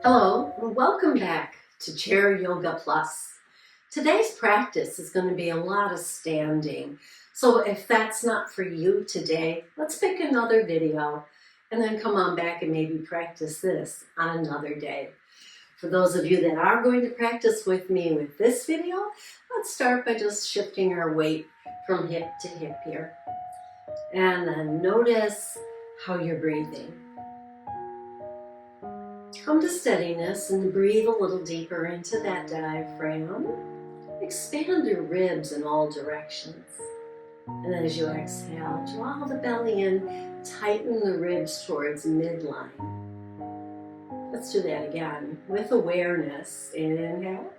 Hello, and welcome back to Chair Yoga Plus. Today's practice is going to be a lot of standing. So if that's not for you today, let's pick another video and then come on back and maybe practice this on another day. For those of you that are going to practice with me with this video, let's start by just shifting our weight from hip to hip here. And then notice how you're breathing. Come to steadiness and breathe a little deeper into that diaphragm. Expand your ribs in all directions. And as you exhale, draw the belly in, tighten the ribs towards midline. Let's do that again with awareness. Inhale.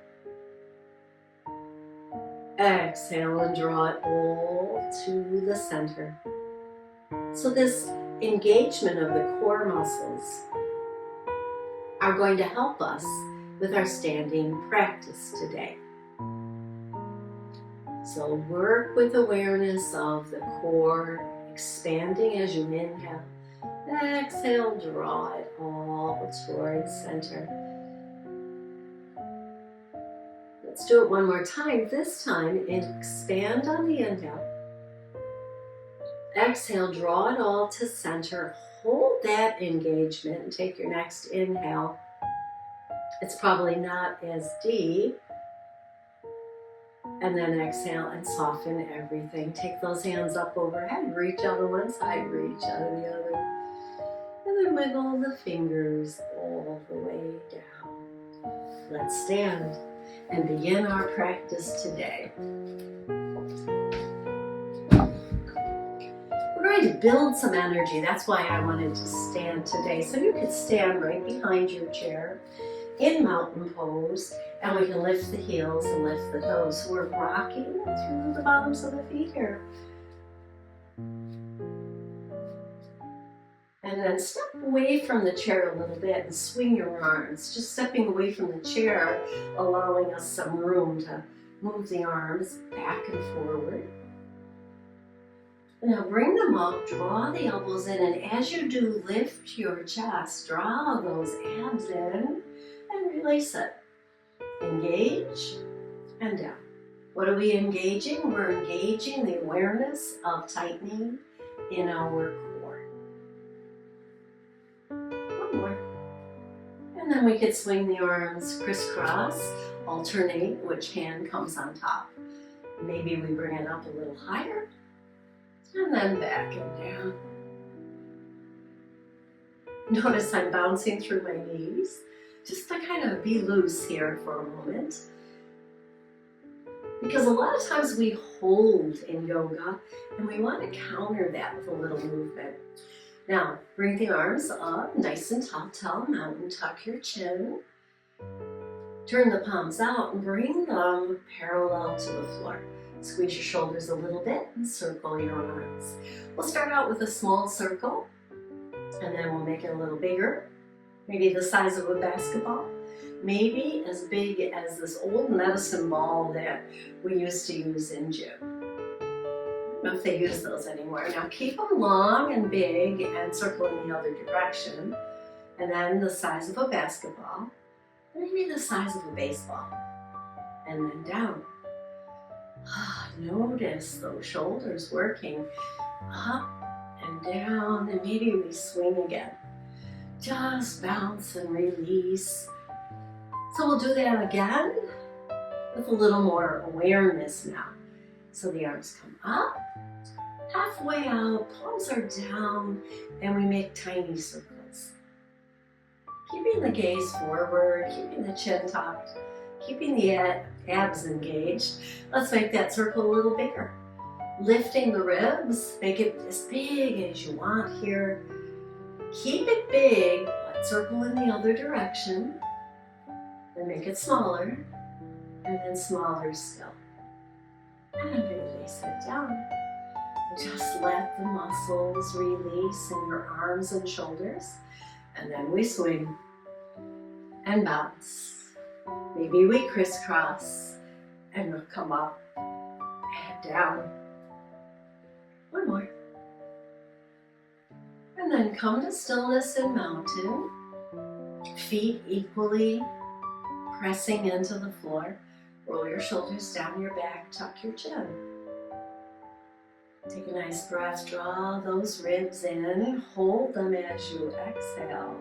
Exhale and draw it all to the center. So this engagement of the core muscles are going to help us with our standing practice today. So work with awareness of the core expanding as you inhale. Exhale, draw it all towards center. Let's do it one more time. This time, expand on the inhale. Exhale, draw it all to center. Hold that engagement and take your next inhale. It's probably not as deep. And then exhale and soften everything. Take those hands up overhead. Reach out on one side, reach out on the other. And then wiggle the fingers all the way down. Let's stand and begin our practice today. We're going to build some energy. That's why I wanted to stand today. So you could stand right behind your chair in mountain pose, and we can lift the heels and lift the toes. So we're rocking through the bottoms of the feet here. And then step away from the chair a little bit and swing your arms. Just stepping away from the chair, allowing us some room to move the arms back and forward. Now bring them up, draw the elbows in, and as you do, lift your chest, draw those abs in, and release it. Engage and down. What are we engaging? We're engaging the awareness of tightening in our core. One more. And then we could swing the arms crisscross, alternate which hand comes on top. Maybe we bring it up a little higher. And then back and down. Notice I'm bouncing through my knees, just to kind of be loose here for a moment. Because a lot of times we hold in yoga, and we want to counter that with a little movement. Now, bring the arms up, nice and tall mountain, tuck your chin. Turn the palms out and bring them parallel to the floor. Squeeze your shoulders a little bit and circle your arms. We'll start out with a small circle, and then we'll make it a little bigger. Maybe the size of a basketball. Maybe as big as this old medicine ball that we used to use in gym. I don't know if they use those anymore. Now keep them long and big and circle in the other direction. And then the size of a basketball. Maybe the size of a baseball. And then down. Notice those shoulders working up and down, and maybe we swing again. Just bounce and release. So we'll do that again with a little more awareness now. So the arms come up, halfway out, palms are down, and we make tiny circles. Keeping the gaze forward, keeping the chin tucked, keeping the abs engaged. Let's make that circle a little bigger. Lifting the ribs, make it as big as you want here. Keep it big, but circle in the other direction. Then make it smaller, and then smaller still. And release it down. Just let the muscles release in your arms and shoulders. And then we swing and bounce. Maybe we crisscross and we'll come up and down. One more. And then come to stillness in mountain. Feet equally pressing into the floor. Roll your shoulders down your back, tuck your chin. Take a nice breath, draw those ribs in, hold them as you exhale.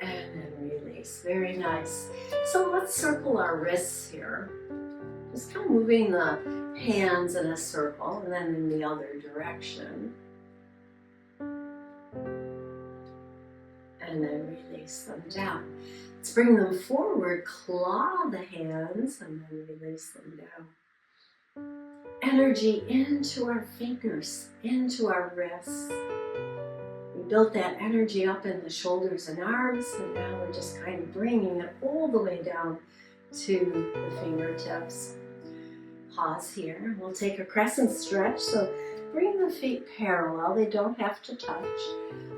And then release, very nice. So let's circle our wrists here. Just kind of moving the hands in a circle and then in the other direction. And then release them down. Let's bring them forward, claw the hands, and then release them down. Energy into our fingers, into our wrists. We built that energy up in the shoulders and arms, and now we're just kind of bringing it all the way down to the fingertips. Pause here. We'll take a crescent stretch, so bring the feet parallel. They don't have to touch.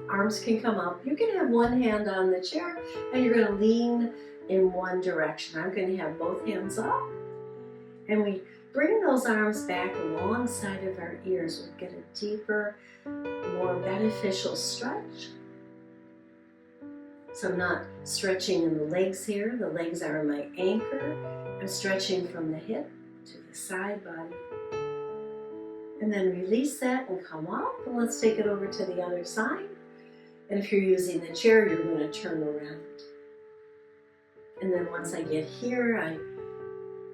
Arms can come up. You can have one hand on the chair, and you're going to lean in one direction. I'm going to have both hands up, and we bring those arms back alongside of our ears. We'll get a deeper, more beneficial stretch. So I'm not stretching in the legs here. The legs are my anchor. I'm stretching from the hip to the side body. And then release that and come up. And let's take it over to the other side. And if you're using the chair, you're going to turn around. And then once I get here, I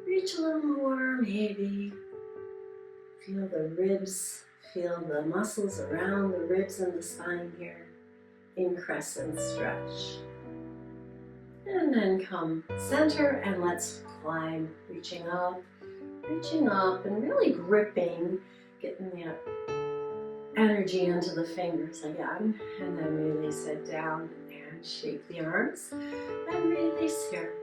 reach a little more, maybe. Feel the ribs, feel the muscles around the ribs and the spine here in crescent stretch. And then come center and let's climb, reaching up and really gripping, getting that energy into the fingers again. And then release it down and shake the arms and release here.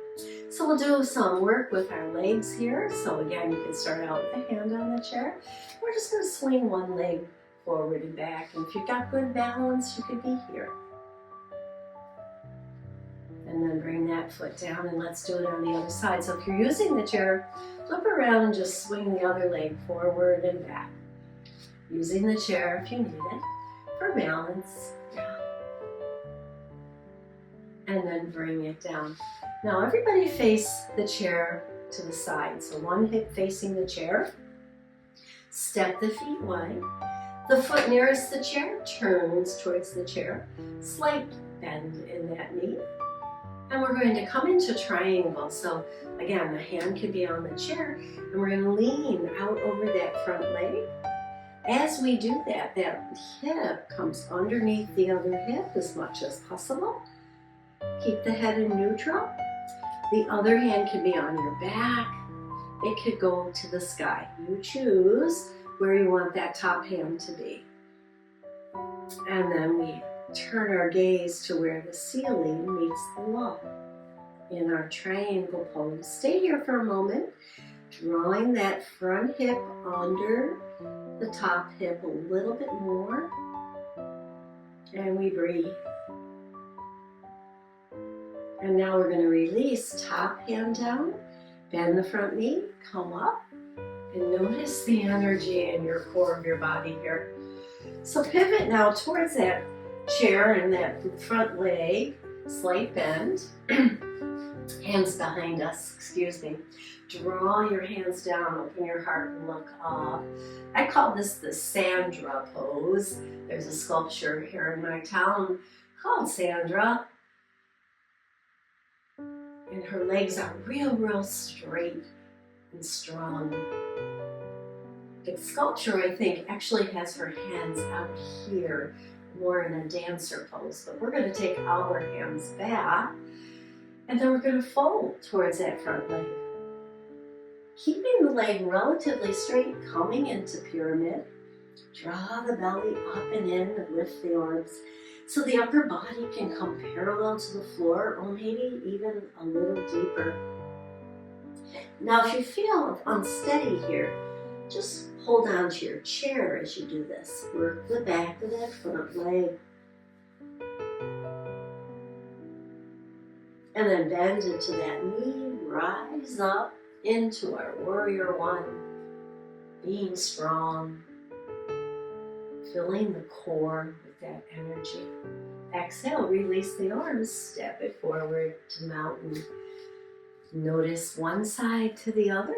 So we'll do some work with our legs here. So again, you can start out with a hand on the chair. We're just going to swing one leg forward and back. And if you've got good balance, you could be here. And then bring that foot down and let's do it on the other side. So if you're using the chair, flip around and just swing the other leg forward and back. Using the chair if you need it for balance. And then bring it down. Now everybody face the chair to the side. So one hip facing the chair. Step the feet wide. The foot nearest the chair turns towards the chair. Slight bend in that knee. And we're going to come into triangle. So again, the hand can be on the chair. And we're going to lean out over that front leg. As we do that, that hip comes underneath the other hip as much as possible. Keep the head in neutral. The other hand can be on your back. It could go to the sky. You choose where you want that top hand to be. And then we turn our gaze to where the ceiling meets the wall in our triangle pose. Stay here for a moment, drawing that front hip under the top hip a little bit more. And we breathe. And now we're going to release, top hand down, bend the front knee, come up, and notice the energy in your core of your body here. So pivot now towards that chair and that front leg, slight bend, hands behind us, excuse me. Draw your hands down, open your heart and look up. I call this the Sandra pose. There's a sculpture here in my town called Sandra. And her legs are real straight and strong. The sculpture, I think, actually has her hands out here, more in a dancer pose. But we're going to take our hands back, and then we're going to fold towards that front leg. Keeping the leg relatively straight, coming into pyramid. Draw the belly up and in and lift the arms. So the upper body can come parallel to the floor or maybe even a little deeper. Now if you feel unsteady here, just hold on to your chair as you do this. Work the back of that front leg. And then bend into that knee, rise up into our warrior one. Being strong, filling the core with that energy. Exhale, release the arms, step it forward to mountain. Notice one side to the other.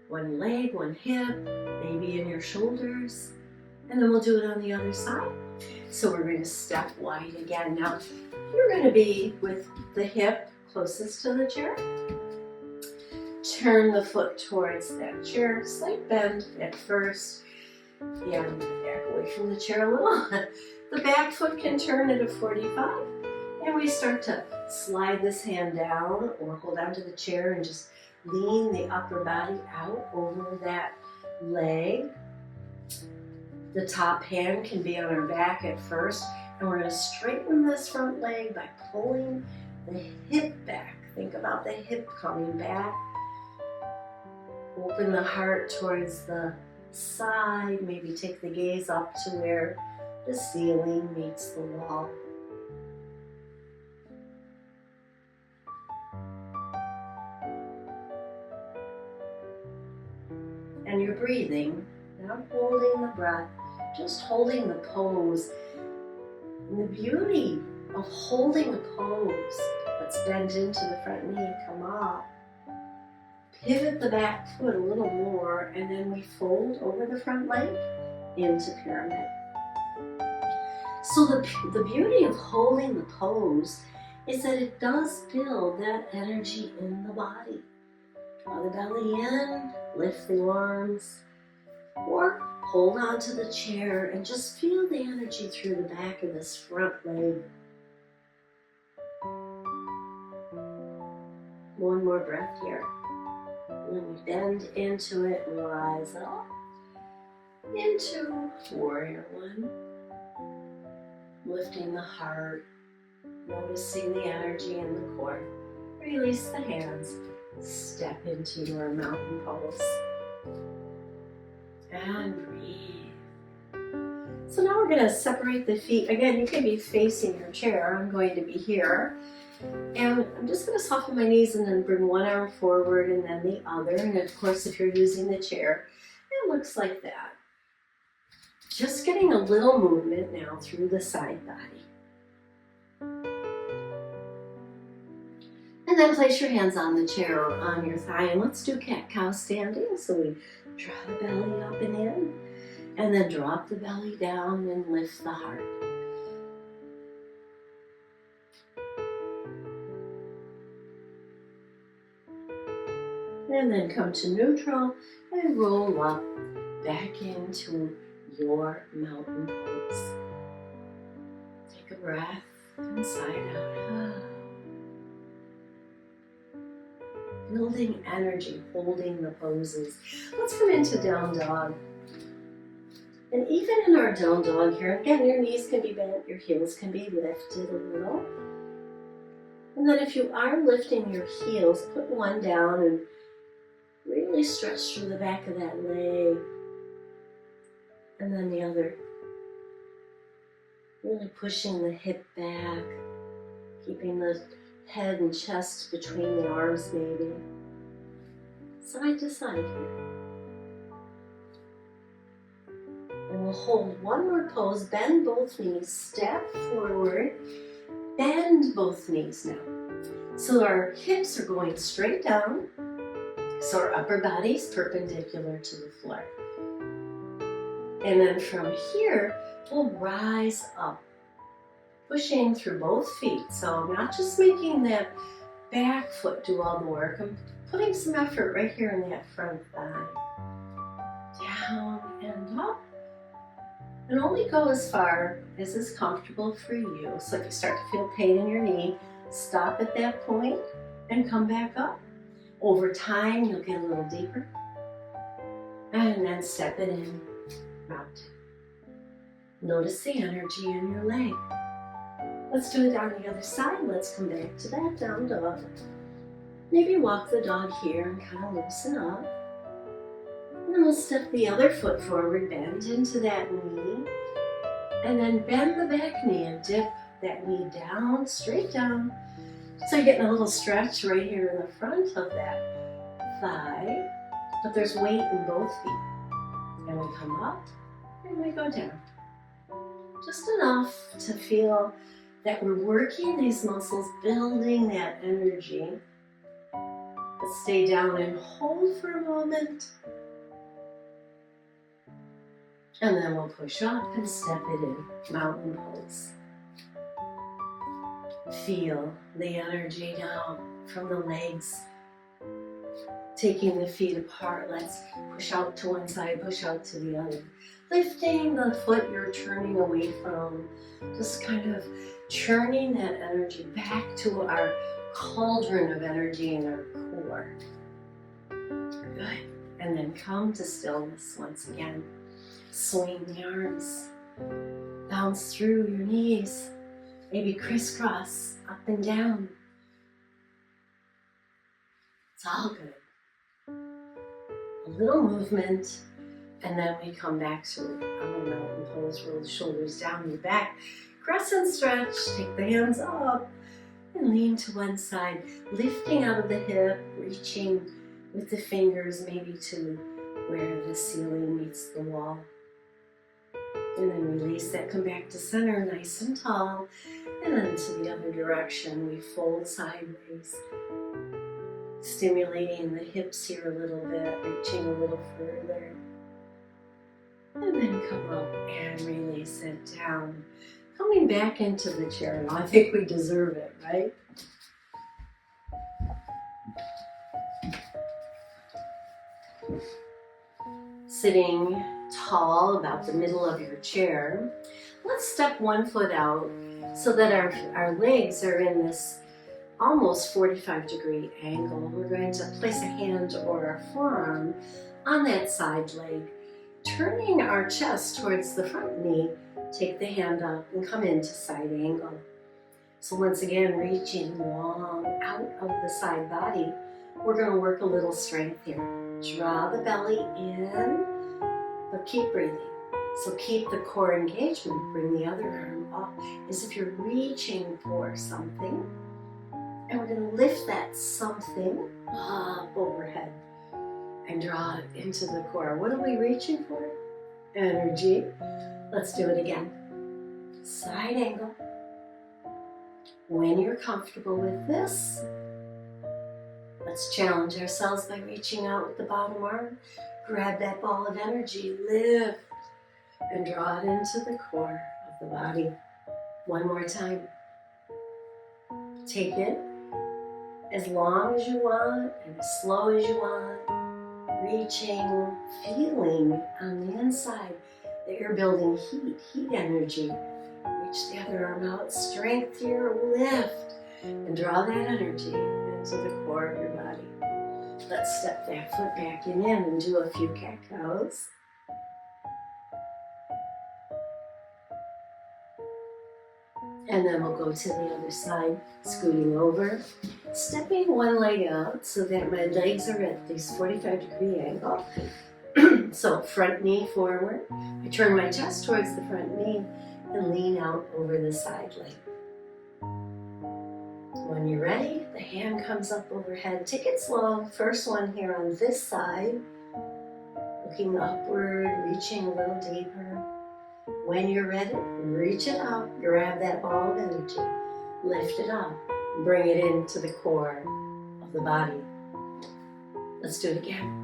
One leg, one hip, maybe in your shoulders. And then we'll do it on the other side. So we're going to step wide again. Now, you're going to be with the hip closest to the chair. Turn the foot towards that chair. Slight bend at first. And back away from the chair a little. The back foot can turn at a 45. And we start to slide this hand down or hold onto the chair and just lean the upper body out over that leg. The top hand can be on our back at first. And we're going to straighten this front leg by pulling the hip back. Think about the hip coming back. Open the heart towards the side. Maybe take the gaze up to where the ceiling meets the wall. And you're breathing, not holding the breath, just holding the pose. And the beauty of holding a pose that's bent into the front knee, come up. Pivot the back foot a little more, and then we fold over the front leg into pyramid. So the beauty of holding the pose is that it does build that energy in the body. Draw the belly in, lift the arms, or hold onto the chair and just feel the energy through the back of this front leg. One more breath here. And then we bend into it and rise up into warrior one. Lifting the heart, noticing the energy in the core. Release the hands, step into your mountain pose. And breathe. So now we're going to separate the feet. Again, you can be facing your chair. I'm going to be here. And I'm just going to soften my knees and then bring one arm forward and then the other. And of course, if you're using the chair, it looks like that. Just getting a little movement now through the side body. And then place your hands on the chair or on your thigh. And let's do cat-cow standing. So we draw the belly up and in. And then drop the belly down and lift the heart. And then come to neutral and roll up back into your mountain pose. Take a breath inside out. Building energy, holding the poses. Let's come into down dog. And even in our down dog here, again, your knees can be bent, your heels can be lifted a little. And then if you are lifting your heels, put one down and really stretch through the back of that leg. And then the other. Really pushing the hip back, keeping the head and chest between the arms maybe. Side to side here. And we'll hold one more pose, bend both knees, step forward, bend both knees now. So our hips are going straight down, so our upper body's perpendicular to the floor. And then from here, we'll rise up, pushing through both feet. So not just making that back foot do all the work, I'm putting some effort right here in that front thigh. Down and up. And only go as far as is comfortable for you. So if you start to feel pain in your knee, stop at that point and come back up. Over time, you'll get a little deeper. And then step it in, mountain. Notice the energy in your leg. Let's do it on the other side. Let's come back to that down dog. Maybe walk the dog here and kind of loosen up. And then we'll step the other foot forward, bend into that knee. And then bend the back knee and dip that knee down, straight down. So you're getting a little stretch right here in the front of that thigh. But there's weight in both feet. And we come up and we go down. Just enough to feel that we're working these muscles, building that energy. Let's stay down and hold for a moment. And then we'll push up and step it in, mountain pose. Feel the energy down from the legs, taking the feet apart. Let's push out to one side, push out to the other. Lifting the foot you're turning away from, just kind of churning that energy back to our cauldron of energy in our core. Good. And then come to stillness once again. Swing the arms, bounce through your knees, maybe crisscross up and down. It's all good. A little movement, and then we come back to our mountain pose. Roll the shoulders down your back, crescent stretch, take the hands up, and lean to one side, lifting out of the hip, reaching with the fingers maybe to where the ceiling meets the wall. And then release that, come back to center, nice and tall. And then to the other direction, we fold sideways. Stimulating the hips here a little bit, reaching a little further. And then come up and release it down. Coming back into the chair now. I think we deserve it, right? Sitting tall, about the middle of your chair. Let's step one foot out so that our legs are in this almost 45-degree angle. We're going to place a hand or our forearm on that side leg, turning our chest towards the front knee. Take the hand up and come into side angle. So once again, reaching long out of the side body. We're going to work a little strength here. Draw the belly in, but keep breathing. So keep the core engagement. Bring the other arm up as if you're reaching for something. And we're going to lift that something up overhead and draw it into the core. What are we reaching for? Energy. Let's do it again. Side angle. When you're comfortable with this, let's challenge ourselves by reaching out with the bottom arm. Grab that ball of energy, lift, and draw it into the core of the body. One more time. Take it as long as you want and as slow as you want. Reaching, feeling on the inside that you're building heat energy. Reach the other arm out, strength here, lift, and draw that energy into the core of your body. Let's step that foot back in and do a few cat-cows. And then we'll go to the other side, scooting over, stepping one leg out so that my legs are at this 45-degree angle. So front knee forward. I turn my chest towards the front knee and lean out over the side leg. When you're ready, the hand comes up overhead. Take it slow. First one here on this side. Looking upward, reaching a little deeper. When you're ready, reach it up. Grab that ball of energy. Lift it up. Bring it into the core of the body. Let's do it again.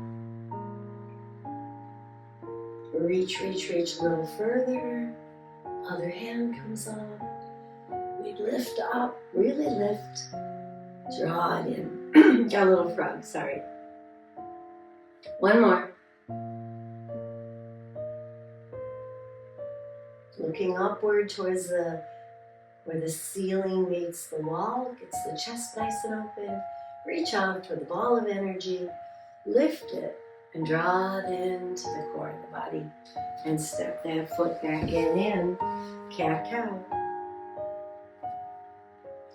Reach a little further. Other hand comes up. We lift up, really lift. Draw it in. Got a little frog, sorry. One more. Looking upward towards where the ceiling meets the wall, gets the chest nice and open. Reach out for the ball of energy. Lift it and draw it into the core of the body. And step that foot back in. Cat-cow.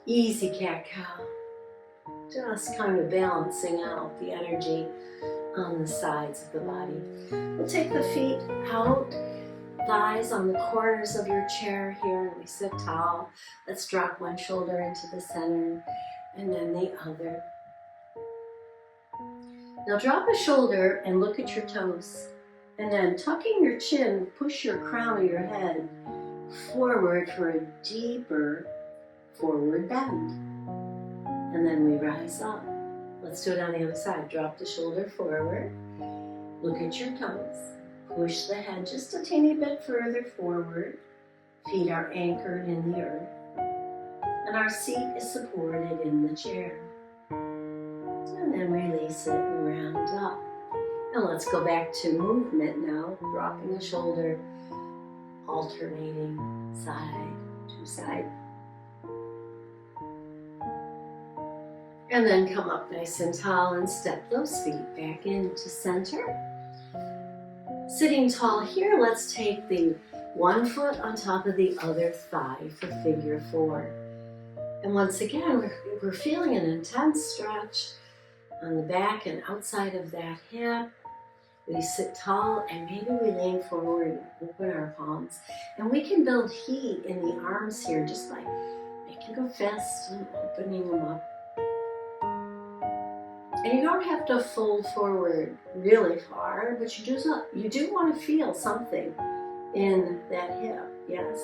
Easy cat-cow. Just kind of balancing out the energy on the sides of the body. We'll take the feet out, thighs on the corners of your chair here, and we sit tall. Let's drop one shoulder into the center and then the other. Now drop a shoulder and look at your toes. And then tucking your chin, push your crown of your head forward for a deeper forward bend. And then we rise up. Let's do it on the other side. Drop the shoulder forward. Look at your toes. Push the head just a teeny bit further forward. Feet are anchored in the earth. And our seat is supported in the chair. And then release it and round up. And let's go back to movement now. Dropping the shoulder, alternating side to side. And then come up nice and tall and step those feet back into center. Sitting tall here, let's take the one foot on top of the other thigh for figure four. And once again, we're feeling an intense stretch on the back and outside of that hip. We sit tall and maybe we lean forward and open our palms. And we can build heat in the arms here just by making a fist and opening them up. And you don't have to fold forward really far, but you do want to feel something in that hip, yes?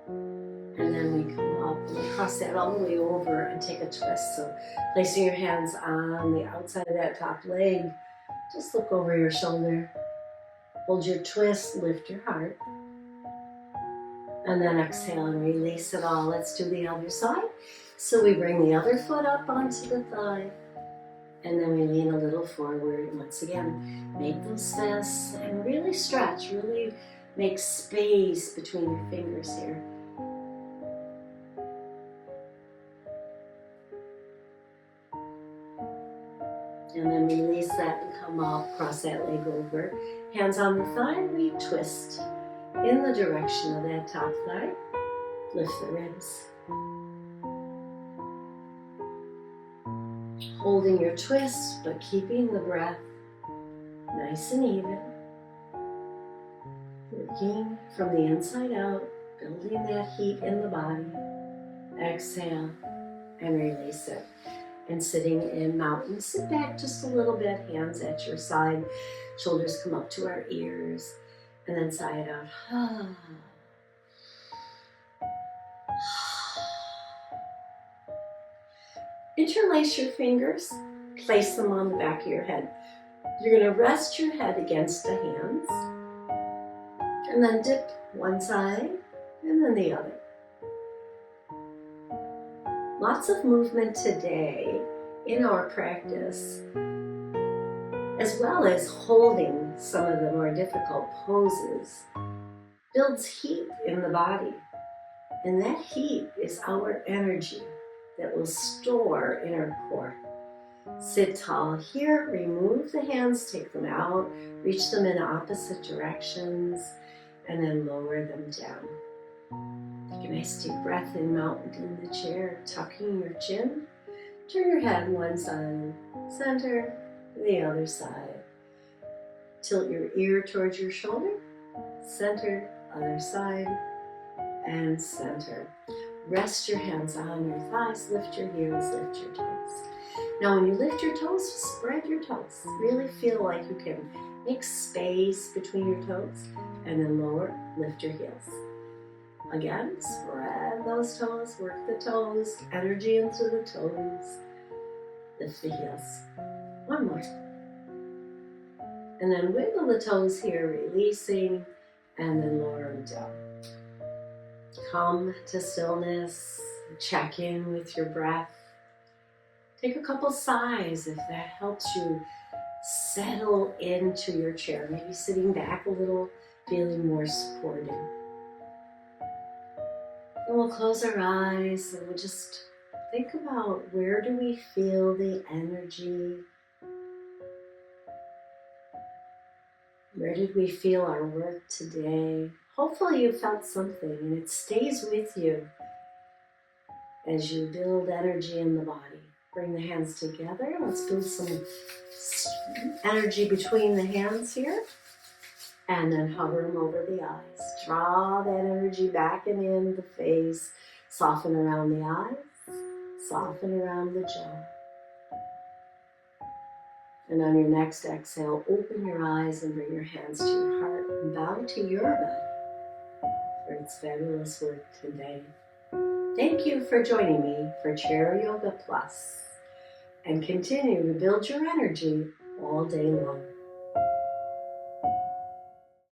And then we come up and we cross that all the way over and take a twist. So placing your hands on the outside of that top leg, just look over your shoulder. Hold your twist, lift your heart. And then exhale and release it all. Let's do the other side. So we bring the other foot up onto the thigh. And then we lean a little forward. And once again, make those fists and really stretch. Really make space between your fingers here. And then release that and come up, cross that leg over. Hands on the thigh, we twist in the direction of that top thigh. Lift the ribs. Holding your twist, but keeping the breath nice and even. Working from the inside out, building that heat in the body. Exhale and release it. And sitting in mountain, sit back just a little bit, hands at your side, shoulders come up to our ears, and then sigh it out. Interlace your fingers, place them on the back of your head. You're going to rest your head against the hands, and then dip one side, and then the other. Lots of movement today in our practice, as well as holding some of the more difficult poses, builds heat in the body. And that heat is our energy that will store in our core. Sit tall here, remove the hands, take them out, reach them in opposite directions, and then lower them down. Take a nice deep breath in, mountain in the chair, tucking your chin. Turn your head one side, center, the other side. Tilt your ear towards your shoulder, center, other side, and center. Rest your hands on your thighs, lift your heels, lift your toes. Now when you lift your toes, spread your toes. Really feel like you can make space between your toes, and then lower, lift your heels. Again, spread those toes, work the toes, energy into the toes, lift the heels. One more. And then wiggle the toes here, releasing, and then lower them down. Come to stillness, check in with your breath. Take a couple sighs if that helps you settle into your chair. Maybe sitting back a little, feeling more supported. And we'll close our eyes and we'll just think about, where do we feel the energy? Where did we feel our work today? Hopefully you felt something and it stays with you as you build energy in the body. Bring the hands together. Let's build some energy between the hands here. And then hover them over the eyes. Draw that energy back and in the face. Soften around the eyes. Soften around the jaw. And on your next exhale, open your eyes and bring your hands to your heart and bow to your belly for its fabulous work today. Thank you for joining me for Chair Yoga Plus, and continue to build your energy all day long.